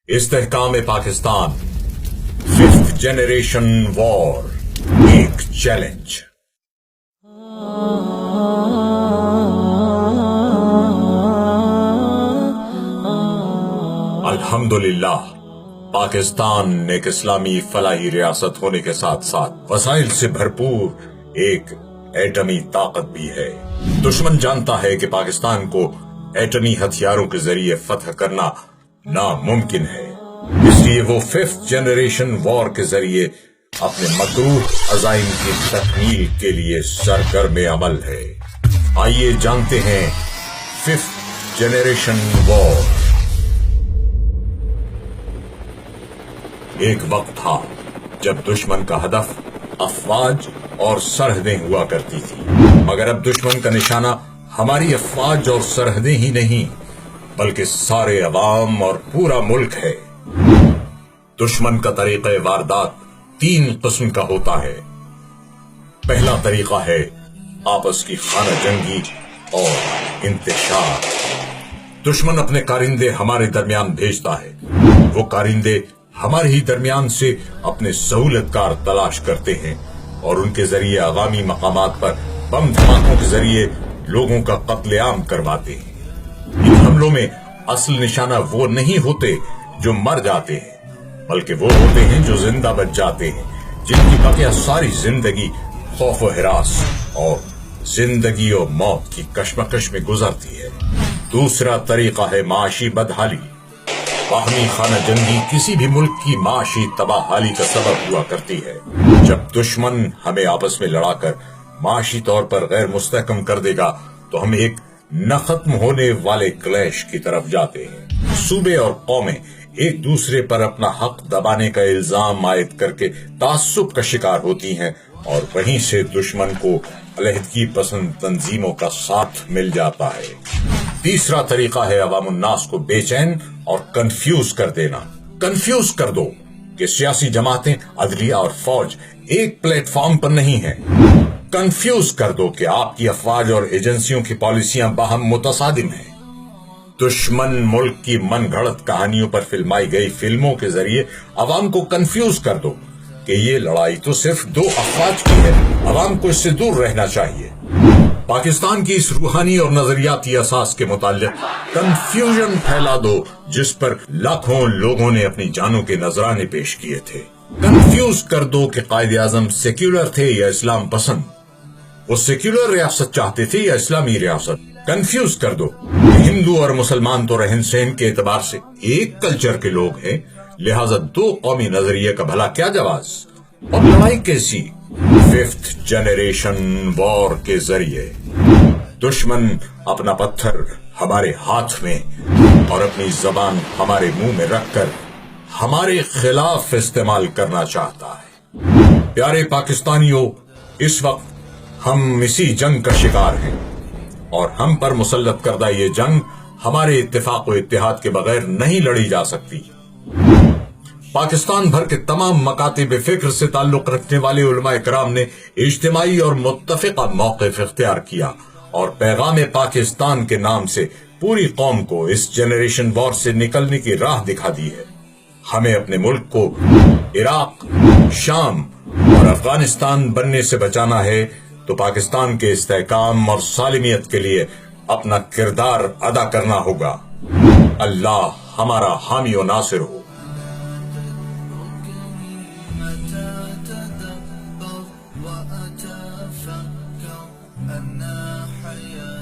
استحکام Pakistan, fifth generation وار، ایک challenge. الحمدللہ پاکستان ایک اسلامی فلاحی ریاست ہونے کے ساتھ ساتھ وسائل سے بھرپور ایک ایٹمی طاقت بھی ہے۔ دشمن جانتا ہے کہ پاکستان کو ایٹمی ہتھیاروں کے ذریعے فتح کرنا ناممکن ہے، اس لیے وہ ففتھ جنریشن وار کے ذریعے اپنے مکروہ عزائم کی تکمیل کے لیے سرگرم عمل ہے۔ آئیے جانتے ہیں ففتھ جنریشن وار۔ ایک وقت تھا جب دشمن کا ہدف افواج اور سرحدیں ہوا کرتی تھی، مگر اب دشمن کا نشانہ ہماری افواج اور سرحدیں ہی نہیں بلکہ سارے عوام اور پورا ملک ہے۔ دشمن کا طریقہ واردات تین قسم کا ہوتا ہے۔ پہلا طریقہ ہے آپس کی خانہ جنگی اور انتشار۔ دشمن اپنے کارندے ہمارے درمیان بھیجتا ہے، وہ کارندے ہمارے ہی درمیان سے اپنے سہولت کار تلاش کرتے ہیں اور ان کے ذریعے عوامی مقامات پر بم دھماکوں کے ذریعے لوگوں کا قتل عام کرواتے ہیں۔ ان حملوں میں اصل نشانہ وہ نہیں ہوتے جو مر جاتے ہیں، بلکہ وہ ہوتے ہیں جو زندہ بچ جاتے ہیں، جن کی بقیہ ساری زندگی خوف و ہراس اور زندگی اور موت کی کشمکش میں گزرتی ہے۔ دوسرا طریقہ ہے معاشی بدحالی۔ باہمی خانہ جنگی کسی بھی ملک کی معاشی تباہی کا سبب ہوا کرتی ہے۔ جب دشمن ہمیں آپس میں لڑا کر معاشی طور پر غیر مستحکم کر دے گا تو ہم ایک نہ ختم ہونے والے کلیش کی طرف جاتے ہیں۔ صوبے اور قومیں ایک دوسرے پر اپنا حق دبانے کا الزام عائد کر کے تعصب کا شکار ہوتی ہیں اور وہیں سے دشمن کو علیحدگی پسند تنظیموں کا ساتھ مل جاتا ہے۔ تیسرا طریقہ ہے عوام الناس کو بے چین اور کنفیوز کر دینا۔ کنفیوز کر دو کہ سیاسی جماعتیں، عدلیہ اور فوج ایک پلیٹ فارم پر نہیں ہیں۔ کنفیوز کر دو کہ آپ کی افواج اور ایجنسیوں کی پالیسیاں باہم متصادم ہیں۔ دشمن ملک کی من گھڑت کہانیوں پر فلمائی گئی فلموں کے ذریعے عوام کو کنفیوز کر دو کہ یہ لڑائی تو صرف دو افواج کی ہے، عوام کو اس سے دور رہنا چاہیے۔ پاکستان کی اس روحانی اور نظریاتی اساس کے متعلق کنفیوژن پھیلا دو جس پر لاکھوں لوگوں نے اپنی جانوں کے نذرانے پیش کیے تھے۔ کنفیوز کر دو کہ قائد اعظم سیکولر تھے یا اسلام پسند، وہ سیکولر ریاست چاہتے تھے یا اسلامی ریاست۔ کنفیوز کر دو کہ ہندو اور مسلمان تو رہن سہن کے اعتبار سے ایک کلچر کے لوگ ہیں، لہذا دو قومی نظریے کا بھلا کیا جواز، اور لڑائی کیسی؟ ففتھ جنریشن وار کے ذریعے دشمن اپنا پتھر ہمارے ہاتھ میں اور اپنی زبان ہمارے منہ میں رکھ کر ہمارے خلاف استعمال کرنا چاہتا ہے۔ پیارے پاکستانیوں، اس وقت ہم اسی جنگ کا شکار ہیں اور ہم پر مسلط کردہ یہ جنگ ہمارے اتفاق و اتحاد کے بغیر نہیں لڑی جا سکتی۔ پاکستان بھر کے تمام مکاتب فکر سے تعلق رکھنے والے علماء کرام نے اجتماعی اور متفقہ موقف اختیار کیا اور پیغام پاکستان کے نام سے پوری قوم کو اس جنریشن وار سے نکلنے کی راہ دکھا دی ہے۔ ہمیں اپنے ملک کو عراق، شام اور افغانستان بننے سے بچانا ہے تو پاکستان کے استحکام اور سالمیت کے لیے اپنا کردار ادا کرنا ہوگا۔ اللہ ہمارا حامی و ناصر ہو۔ أن حياة